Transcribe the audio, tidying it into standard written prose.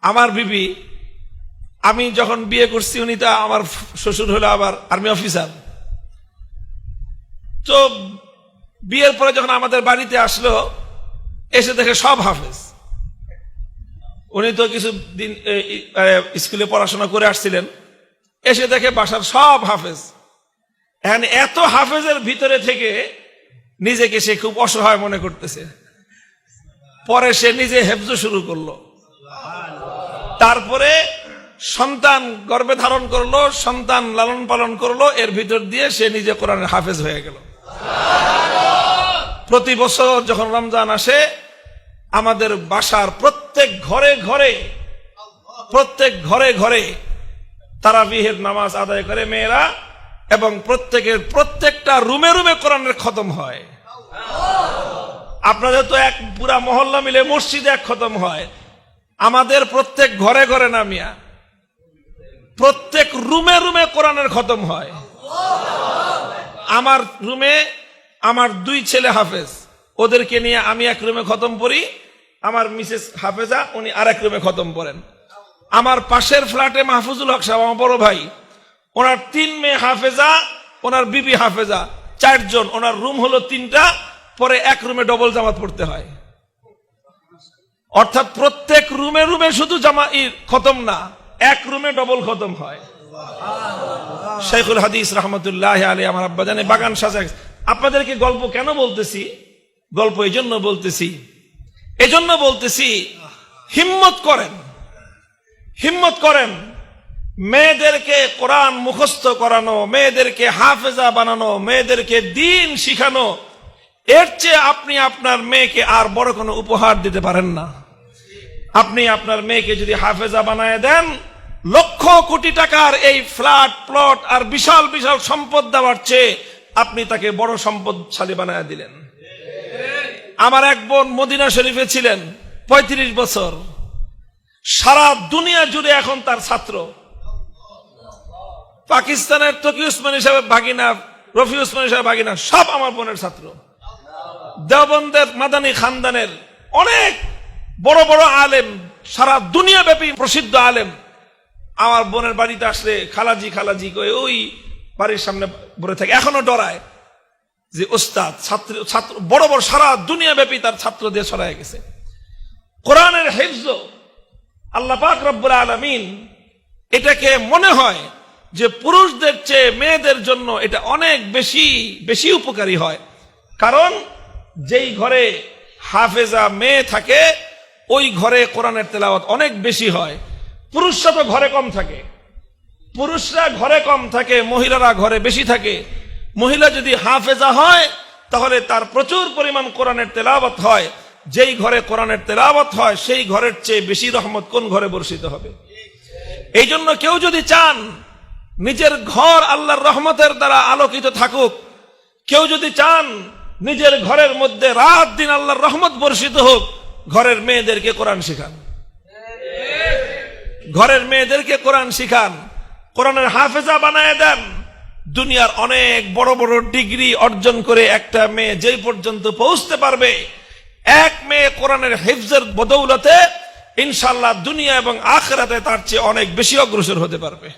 আমার বিবি, আমি যখন বিয়ে করছি উনি তো আমার শ্বশুর হলো আবার আর্মি অফিসার। তো বিয়ের পরে যখন আমাদের বাড়িতে আসলো, এসে দেখে সব হাফেজ। উনি তো কিছুদিন স্কুলে পড়াশোনা করে আসছিলেন, এসে দেখে বাসার সব হাফেজ। এখন এত হাফেজের ভিতরে থেকে নিজেকে সে খুব অসহায় মনে করতেছে। পরে সে নিজে হেফজ শুরু করলো, তারপরে সন্তান গর্ভে ধারণ করলো, সন্তান লালন পালন করলো, এর ভিতর দিয়ে সে নিজে কোরআনের হাফেজ হয়ে গেল। প্রতি বছর যখন রমজান আসে, আমাদের বাসার প্রত্যেক ঘরে ঘরে তারাবিহের নামাজ আদায় করে মেয়েরা, এবং প্রত্যেকটা রুমে রুমে কোরআনের খতম হয়। আপনাদের তো এক পুরা মহল্লা মিলে মসজিদে এক খতম হয়, আমাদের প্রত্যেক ঘরে ঘরে নামিয়া প্রত্যেক রুমে রুমে কোরআনের খতম হয়। আমার রুমে আমার 2 ছেলে হাফেজ, ওদেরকে নিয়ে আমি এক রুমে খতম পড়ি, আমার মিসেস হাফেজা উনি আরেক রুমে খতম পড়েন। আমার পাশের ফ্ল্যাটে মাহফুজুল হক সাহেব, আমার বড় ভাই, ওনার 3 মেয়ে হাফেজা, ওনার বিবি হাফেজা, 4 জন। ওনার রুম হলো 3টা, পরে এক রুমে ডবল জামাত পড়তে হয়। অর্থাৎ প্রত্যেক রুমে রুমে শুধু জামাই খতম না, এক রুমে ডবল খতম হয়। শাইখুল হাদিস রহমতুল্লাহ আলাইহি আমার আব্বা জানে বাগান সাজা। আপনাদেরকে গল্প কেন বলতেছি? গল্প এজন্য বলতেছি হিম্মত করেন মেয়েদেরকে কোরআন মুখস্থ করানো, মেয়েদেরকে হাফেজা বানানো, মেয়েদেরকে দ্বীন শিখানো, এর চেয়ে আপনি আপনার মেয়েকে আর বড় কোনো উপহার দিতে পারেন না। আপনি আপনার মেয়েকে যদি হাফেজা বানায় দেন, লক্ষ কোটি টাকার এই ফ্ল্যাট প্লট আর বিশাল বিশাল সম্পদ দেওয়ার চেয়ে আপনি তাকে বড় সম্পদশালী বানায় দিলেন। আমার এক বোন মদিনা শরীফে ছিলেন 35 বছর, সারা দুনিয়া জুড়ে এখন তার ছাত্র। পাকিস্তানের তকি উসমানী সাহেব ভাগিনা, রফি উসমানী সাহেব ভাগিনা, সব আমার বোনের ছাত্র। দেওবন্দের মাদানী খানদানের অনেক বড় বড় আলেম, সারা দুনিয়া ব্যাপী প্রসিদ্ধ আলেম আমার বোনের বাড়িতে আসলে খালাজি কয়ে ওই বাড়ির সামনে বলে থাকে, এখনো ডরায় যে ওস্তাদ ছাত্র বড় বড় সারা দুনিয়া ব্যাপী তার ছাত্র দিয়ে ছড়ায় গেছে। কোরআনের হিফজ আল্লাহ পাক রব্বুল আলামিন এটাকে মনে হয় যে পুরুষদের চেয়ে মেয়েদের জন্য এটা অনেক বেশি উপকারী হয়। কারণ যেই ঘরে হাফেজা মেয়ে থাকে, ওই ঘরে কোরআনের তেলাওয়াত অনেক বেশি হয়। পুরুষরা তো ঘরে কম থাকে, মহিলারা ঘরে বেশি থাকে। মহিলা যদি হাফেজা হয়, তাহলে তার প্রচুর পরিমাণ কোরআনের তেলাওয়াত হয়। যেই ঘরে কোরআনের তেলাওয়াত হয়, সেই ঘরের চেয়ে বেশি রহমত কোন ঘরে বর্ষিত হবে? এই জন্য কেউ যদি চান নিজের ঘর আল্লাহর রহমতের দ্বারা আলোকিত থাকুক, কেউ যদি চান নিজের ঘরের মধ্যে রাত দিন আল্লাহর রহমত বর্ষিত হোক, ঘরের মেয়েদেরকে কোরআন শিখান, কোরআনের হাফেজা বানায় দেন। দুনিয়ার অনেক বড় বড় ডিগ্রি অর্জন করে একটা মেয়ে যেই পর্যন্ত পৌঁছতে পারবে, এক মেয়ে কোরআনের হিফজের বদৌলতে ইনশাআল্লাহ দুনিয়া এবং আখিরাতে তার চেয়ে অনেক বেশি অগ্রসর হতে পারবে।